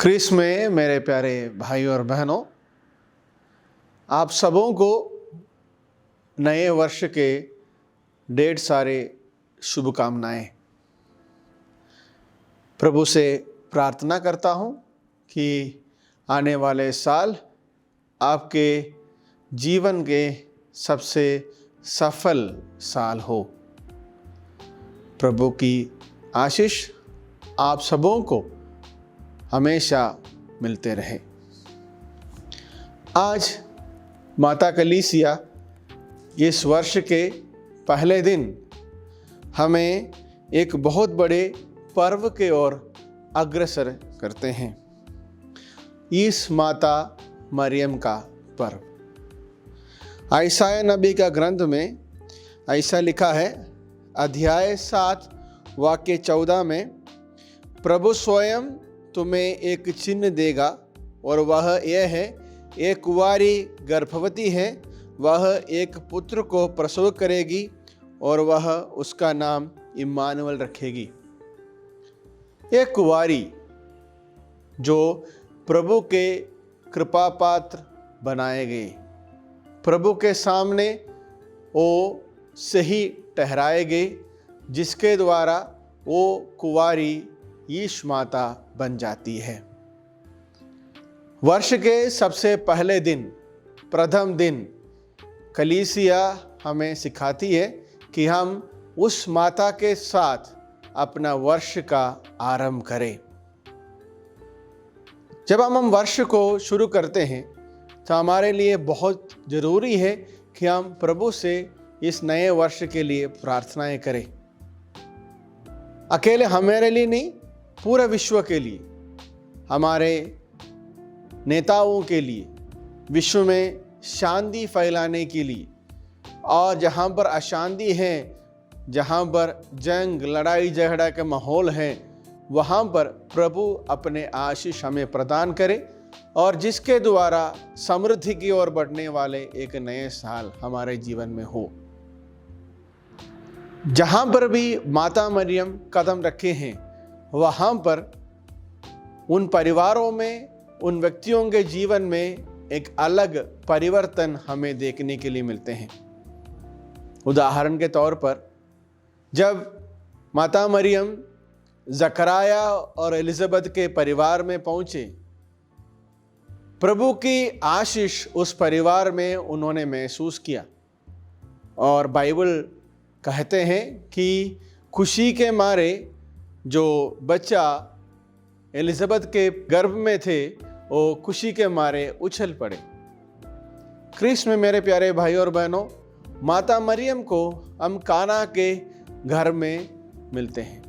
ख्रीस्त में मेरे प्यारे भाई और बहनों, आप सबों को नए वर्ष के ढेर सारे शुभकामनाएं। प्रभु से प्रार्थना करता हूं कि आने वाले साल आपके जीवन के सबसे सफल साल हो। प्रभु की आशीष आप सबों को हमेशा मिलते रहे। आज माता कलीसिया इस वर्ष के पहले दिन हमें एक बहुत बड़े पर्व के ओर अग्रसर करते हैं, इस माता मरियम का पर्व। यशायाह नबी का ग्रंथ में ऐसा लिखा है, अध्याय 7 वाक्य 14 में, प्रभु स्वयं तुम्हें एक चिन्ह देगा और वह यह है, एक कुंवारी गर्भवती है, वह एक पुत्र को प्रसव करेगी और वह उसका नाम इम्मानुएल रखेगी। एक कुंवारी जो प्रभु के कृपा पात्र बनाए गए, प्रभु के सामने वो सही ठहराए गए, जिसके द्वारा वो कुंवारी यीशु माता बन जाती है। वर्ष के सबसे पहले दिन, प्रथम दिन, कलीसिया हमें सिखाती है कि हम उस माता के साथ अपना वर्ष का आरंभ करें। जब हम वर्ष को शुरू करते हैं तो हमारे लिए बहुत ज़रूरी है कि हम प्रभु से इस नए वर्ष के लिए प्रार्थनाएं करें। अकेले हमारे लिए नहीं, पूरे विश्व के लिए, हमारे नेताओं के लिए, विश्व में शांति फैलाने के लिए, और जहाँ पर अशांति है, जहाँ पर जंग, लड़ाई झगड़ा का माहौल है, वहाँ पर प्रभु अपने आशीष हमें प्रदान करे और जिसके द्वारा समृद्धि की ओर बढ़ने वाले एक नए साल हमारे जीवन में हो। जहाँ पर भी माता मरियम कदम रखे हैं, वहाँ पर उन परिवारों में, उन व्यक्तियों के जीवन में एक अलग परिवर्तन हमें देखने के लिए मिलते हैं। उदाहरण के तौर पर, जब माता मरियम जकराया और एलिजाबेथ के परिवार में पहुंचे, प्रभु की आशीष उस परिवार में उन्होंने महसूस किया। और बाइबल कहते हैं कि खुशी के मारे जो बच्चा एलिजाबेथ के गर्भ में थे, वो खुशी के मारे उछल पड़े। ख्रीस्त में मेरे प्यारे भाई और बहनों, माता मरियम को हम काना के घर में मिलते हैं।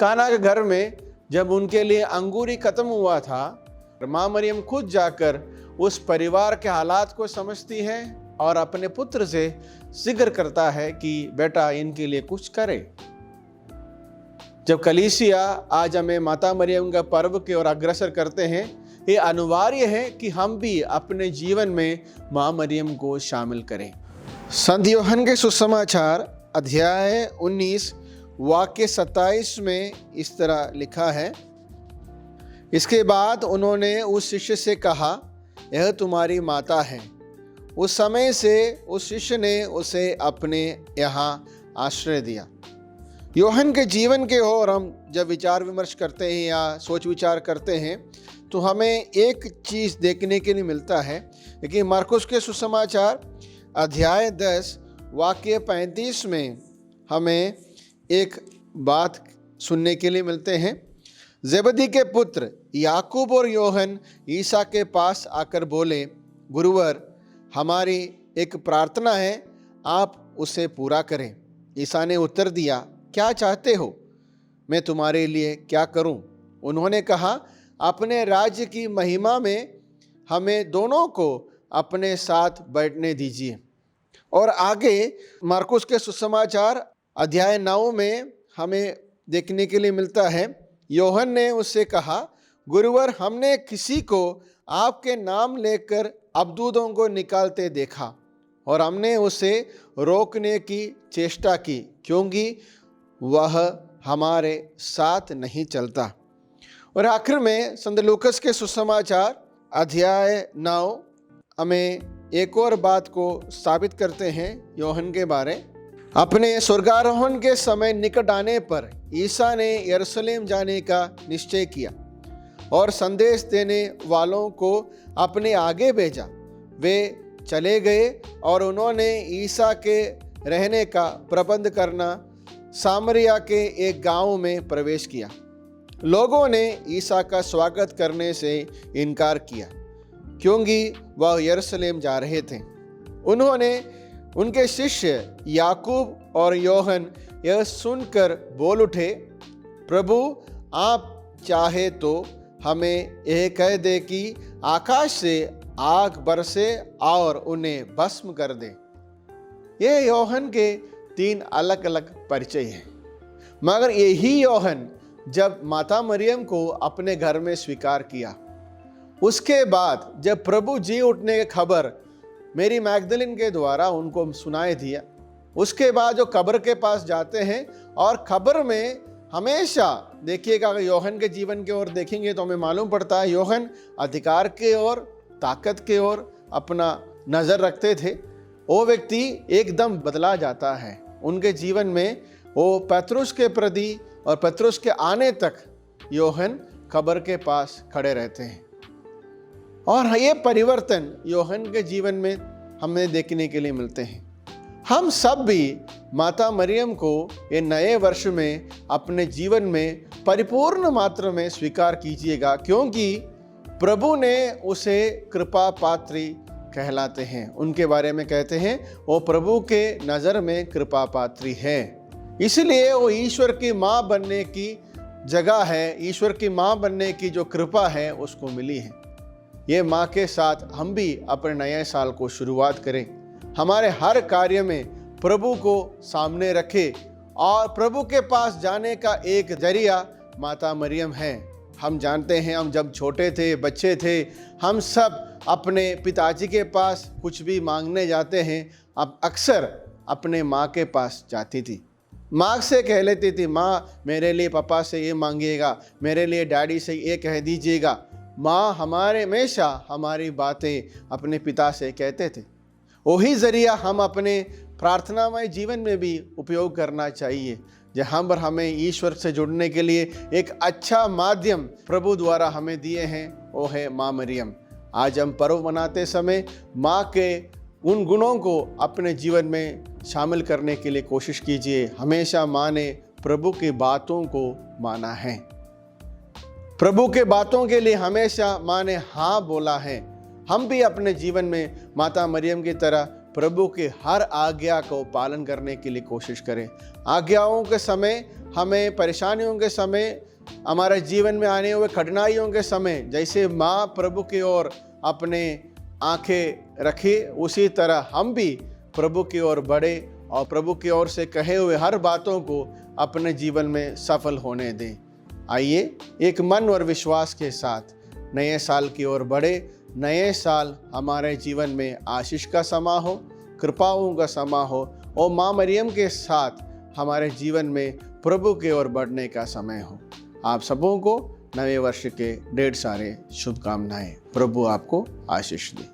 काना के घर में जब उनके लिए अंगूरी खत्म हुआ था, माँ मरियम खुद जाकर उस परिवार के हालात को समझती है और अपने पुत्र से जिक्र करता है कि बेटा इनके लिए कुछ करे। जब कलीसिया आज हमें माता मरियम का पर्व की ओर अग्रसर करते हैं, ये अनिवार्य है कि हम भी अपने जीवन में माँ मरियम को शामिल करें। संत यूहन्ना के सुसमाचार अध्याय 19 वाक्य 27 में इस तरह लिखा है, इसके बाद उन्होंने उस शिष्य से कहा, यह तुम्हारी माता है। उस समय से उस शिष्य ने उसे अपने यहाँ आश्रय दिया। यूहन्ना के जीवन के ओर हम जब विचार विमर्श करते हैं या सोच विचार करते हैं तो हमें एक चीज़ देखने के लिए मिलता है, लेकिन मरकुस के सुसमाचार अध्याय 10 वाक्य 35 में हमें एक बात सुनने के लिए मिलते हैं। जेबदी के पुत्र याकूब और योहन ईसा के पास आकर बोले, गुरुवर, हमारी एक प्रार्थना है, आप उसे पूरा करें। ईसा ने उत्तर दिया, क्या चाहते हो, मैं तुम्हारे लिए क्या करूं? उन्होंने कहा, अपने राज्य की महिमा में हमें दोनों को अपने साथ बैठने दीजिए। और आगे मरकुस के सुसमाचार अध्याय 9 में हमें देखने के लिए मिलता है, योहन ने उससे कहा, गुरुवर, हमने किसी को आपके नाम लेकर अबदूदों को निकालते देखा और हमने उसे रोकने की चेष्टा की, क्योंकि वह हमारे साथ नहीं चलता। और आखिर में संत लूकस के सुसमाचार अध्याय 9 हमें एक और बात को साबित करते हैं यूहन्ना के बारे। अपने स्वर्गारोहण के समय निकट आने पर ईसा ने यरूशलेम जाने का निश्चय किया और संदेश देने वालों को अपने आगे भेजा। वे चले गए और उन्होंने ईसा के रहने का प्रबंध करना सामरिया के एक गांव में प्रवेश किया। लोगों ने ईसा का स्वागत करने से इनकार किया क्योंकि वह यरूशलेम जा रहे थे। उन्होंने उनके शिष्य याकूब और योहन यह सुनकर बोल उठे, प्रभु आप चाहे तो हमें यह कह दे कि आकाश से आग बरसे और उन्हें भस्म कर दे। ये योहन के 3 अलग अलग परिचय हैं, मगर यही योहन जब माता मरियम को अपने घर में स्वीकार किया, उसके बाद जब प्रभु जी उठने की खबर मेरी मैगदलिन के द्वारा उनको सुनाई दिया, उसके बाद जो कब्र के पास जाते हैं और कब्र में हमेशा देखिएगा, अगर योहन के जीवन की ओर देखेंगे तो हमें मालूम पड़ता है योहन अधिकार के ओर, ताकत के ओर अपना नज़र रखते थे। वो व्यक्ति एकदम बदला जाता है। उनके जीवन में वो पतरस के प्रति और पतरस के आने तक योहन कब्र के पास खड़े रहते हैं। और ये परिवर्तन योहन के जीवन में हमें देखने के लिए मिलते हैं। हम सब भी माता मरियम को ये नए वर्ष में अपने जीवन में परिपूर्ण मात्रा में स्वीकार कीजिएगा, क्योंकि प्रभु ने उसे कृपा पात्री कहलाते हैं। उनके बारे में कहते हैं वो प्रभु के नज़र में कृपा पात्री है, इसलिए वो ईश्वर की माँ बनने की जगह है, ईश्वर की माँ बनने की जो कृपा है उसको मिली है। ये माँ के साथ हम भी अपने नए साल को शुरुआत करें। हमारे हर कार्य में प्रभु को सामने रखें और प्रभु के पास जाने का एक जरिया माता मरियम है। हम जानते हैं, हम जब छोटे थे, बच्चे थे, हम सब अपने पिताजी के पास कुछ भी मांगने जाते हैं, अब अक्सर अपने माँ के पास जाती थी। माँ से कह लेती थी, माँ मेरे लिए पापा से ये मांगिएगा, मेरे लिए डैडी से ये कह दीजिएगा। माँ हमारे हमेशा हमारी बातें अपने पिता से कहते थे। वही ज़रिया हम अपने प्रार्थनामय जीवन में भी उपयोग करना चाहिए, जहाँ पर हमें ईश्वर से जुड़ने के लिए एक अच्छा माध्यम प्रभु द्वारा हमें दिए हैं, वो है माँ मरियम। आज हम पर्व मनाते समय माँ के उन गुणों को अपने जीवन में शामिल करने के लिए कोशिश कीजिए। हमेशा माँ ने प्रभु की बातों को माना है, प्रभु के बातों के लिए हमेशा माँ ने हाँ बोला है। हम भी अपने जीवन में माता मरियम की तरह प्रभु के हर आज्ञा को पालन करने के लिए कोशिश करें। आज्ञाओं के समय, हमें परेशानियों के समय, हमारे जीवन में आने हुए कठिनाइयों के समय जैसे माँ प्रभु की ओर अपने आंखें रखी, उसी तरह हम भी प्रभु की ओर बढ़े और प्रभु की ओर से कहे हुए हर बातों को अपने जीवन में सफल होने दें। आइए एक मन और विश्वास के साथ नए साल की ओर बढ़े। नए साल हमारे जीवन में आशीष का समा हो, कृपाओं का समा हो और माँ मरियम के साथ हमारे जीवन में प्रभु की ओर बढ़ने का समय हो। आप सबों को नए वर्ष के ढेर सारे शुभकामनाएं। प्रभु आपको आशीष दे।